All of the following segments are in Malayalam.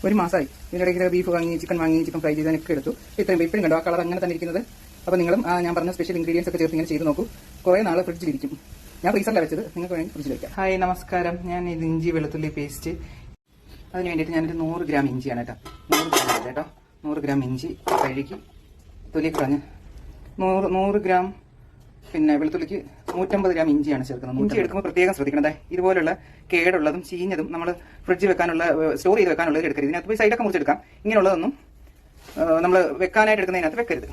ഒരു മാസമായി. ഇതിനിടയ്ക്ക് ബീഫ് വാങ്ങി, ചിക്കൻ ഫ്രൈ ചെയ്താനൊക്കെ എടുത്തു. ഇത്രയും ഇപ്പോഴും കണ്ടോ ആ കളർ അങ്ങനെ തന്നെ ഇരിക്കുന്നത്. അപ്പോൾ നിങ്ങളും ഞാൻ പറഞ്ഞ സ്പെഷ്യൽ ഇൻഗ്രീഡിയൻസ് ഒക്കെ ചേർത്ത് ഇങ്ങനെ ചെയ്ത് നോക്കൂ. കുറേ നാൾ ഫ്രിഡ്ജിലിരിക്കും. ഞാൻ ഫ്രീസറിലാണ് വെച്ചത്, നിങ്ങൾക്ക് വേണമെങ്കിൽ ഫ്രിഡ്ജിൽ വെക്കാം. ഹായ്, നമസ്കാരം. ഞാൻ ഇത് ഇഞ്ചി വെളുത്തുള്ളി പേസ്റ്റ്, അതിന് വേണ്ടിയിട്ട് ഞാനൊരു 100 ഗ്രാം ഇഞ്ചിയാണ് കേട്ടോ. 100 ഗ്രാം കേട്ടോ. 100 ഗ്രാം ഇഞ്ചി കഴുകി തൊലി കളഞ്ഞ് 100 ഗ്രാം പിന്നെ വെളുത്തുള്ളിക്ക് 150 ഗ്രാം ഇഞ്ചിയാണ് ചേർക്കുന്നത്. ഇഞ്ചി എടുക്കുമ്പോൾ പ്രത്യേകം ശ്രദ്ധിക്കണം. ഇതുപോലുള്ള കേടുള്ളതും ചീഞ്ഞതും നമ്മൾ ഫ്രിഡ്ജിൽ വെക്കാനുള്ള സ്റ്റോർ ചെയ്ത് വെക്കാനുള്ളത് എടുക്കരുത്. ഇതിനകത്ത് പോയി സൈഡൊക്കെ മുറിച്ചെടുക്കാം. ഇങ്ങനെയുള്ളതൊന്നും നമ്മൾ വെക്കാനായിട്ട് എടുക്കുന്നതിനകത്ത് വെക്കരുത്.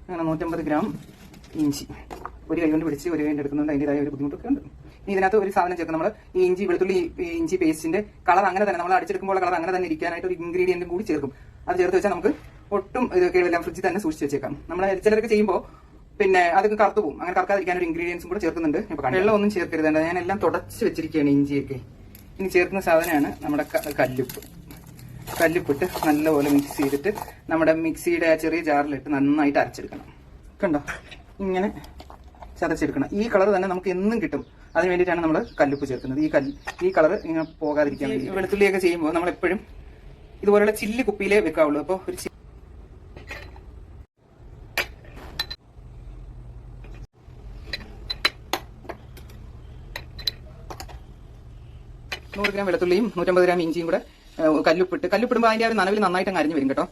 അങ്ങനെ 150 ഗ്രാം ഇഞ്ചി ഒരു കൈ കൊണ്ട് പിടിച്ച് ഒരു കൈ കൊണ്ട് എടുക്കുന്നുണ്ട്. അതിൻ്റെതായ ഒരു ബുദ്ധിമുട്ടൊക്കെ ഉണ്ട്. ഇനി ഇതിനകത്ത് ഒരു സാധനം ചേർക്കും. നമ്മൾ ഈ ഇഞ്ചി വെളുത്തുള്ളി ഇഞ്ചി പേസ്റ്റിന്റെ കളർ അങ്ങനെ തന്നെ നമ്മൾ അടിച്ചെടുക്കുമ്പോൾ കളർ അങ്ങനെ തന്നെ ഇരിക്കാനായിട്ട് ഒരു ഇൻഗ്രീഡിയന്റും കൂടി ചേർക്കും. അത് ചേർത്ത് വെച്ചാൽ നമുക്ക് ഒട്ടും ഇത് കേടെല്ലാം ഫ്രിഡ്ജിൽ തന്നെ സൂക്ഷിച്ച് വെച്ചേക്കാം. നമ്മൾ ചിലരൊക്കെ ചെയ്യുമ്പോൾ പിന്നെ അതൊക്കെ കറുത്തു പോകും. അങ്ങനെ കറക്കാതിരിക്കാൻ ഒരു ഇൻഗ്രീഡിയൻസും കൂടെ ചേർക്കുന്നുണ്ട്. വെള്ളം ഒന്നും ചേർക്കരുത്. ഞാൻ എല്ലാം തുടച്ച് വെച്ചിരിക്കുകയാണ് ഇഞ്ചിയൊക്കെ. ഇനി ചേർക്കുന്ന സാധനമാണ് നമ്മുടെ കല്ലുപ്പ്. കല്ലുപ്പിട്ട് നല്ലപോലെ മിക്സ് ചെയ്തിട്ട് നമ്മുടെ മിക്സിയുടെ ചെറിയ ജാറിലിട്ട് നന്നായിട്ട് അരച്ചെടുക്കണം. കണ്ടോ, ഇങ്ങനെ ചതച്ചെടുക്കണം. ഈ കളർ തന്നെ നമുക്ക് എന്നും കിട്ടും. അതിന് വേണ്ടിയിട്ടാണ് നമ്മൾ കല്ലുപ്പ് ചേർക്കുന്നത്. ഈ കളർ ഇങ്ങനെ പോകാതിരിക്കാൻ വേണ്ടി. വെളുത്തുള്ളിയൊക്കെ ചെയ്യുമ്പോൾ നമ്മൾ എപ്പോഴും ഇതുപോലുള്ള ചില്ല് കുപ്പിയിലേ വെക്കാവുള്ളൂ. അപ്പോൾ ഒരു 100 ഗ്രാം വെളുത്തുള്ളിയും 150 ഗ്രാം ഇഞ്ചിയും കൂടെ കല്ലുപ്പിടുമ്പോൾ അതിന്റെ ഒരു നനവിൽ നന്നായിട്ട് അരിഞ്ഞു വരും കേട്ടോ.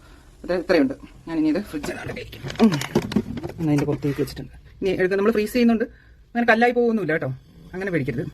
അത് ഇത്രയുണ്ട്. ഞാൻ ഇനി ഇത് ഫ്രിഡ്ജിൽ അതിന്റെ പുറത്തേക്ക് വെച്ചിട്ടുണ്ട്. ഇനി എടുത്ത് നമ്മൾ ഫ്രീസ് ചെയ്യുന്നുണ്ട്. അങ്ങനെ കല്ലായി പോകുന്നില്ല കേട്ടോ. അങ്ങനെ പേടിക്കരുത്.